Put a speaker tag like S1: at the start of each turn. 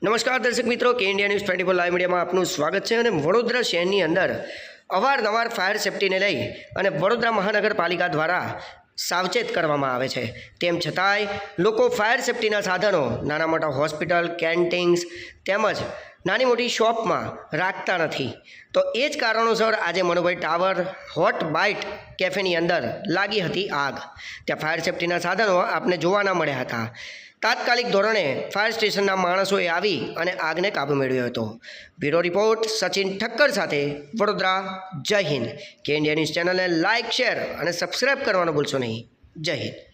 S1: નમસ્કાર દર્શક મિત્રો, કે ઇન્ડિયા ન્યૂઝ 24 લાઈવ મીડિયામાં આપનું સ્વાગત છે. અને વડોદરા શહેરની અંદર અવારનવાર ફાયર સેફટીને લઈ અને વડોદરા મહાનગરપાલિકા દ્વારા સાવચેત કરવામાં આવે છે. તેમ છતાંય લોકો ફાયર સેફટીના સાધનો નાના મોટા હોસ્પિટલ, કેન્ટીન્સ તેમજ નાની મોટી શોપમાં રાખતા નથી. તો એ જ કારણોસર આજે મનુભાઈ ટાવર હોટ બાઇટ કેફેની અંદર લાગી હતી આગ. ત્યાં ફાયર સેફટીના સાધનો આપને જોવા ન મળ્યા હતા. તાત્કાલિક ધોરણે ફાયર સ્ટેશનના માણસોએ આવી અને આગને કાબૂ મેળવ્યો હતો. બ્યુરો રિપોર્ટ સચિન ઠક્કર સાથે વડોદરા. જય હિન્દ. કે ઇન્ડિયા ન્યૂઝ ચેનલને લાઇક, શેર અને સબસ્ક્રાઈબ કરવાનું ભૂલશો નહીં. જય હિન્દ.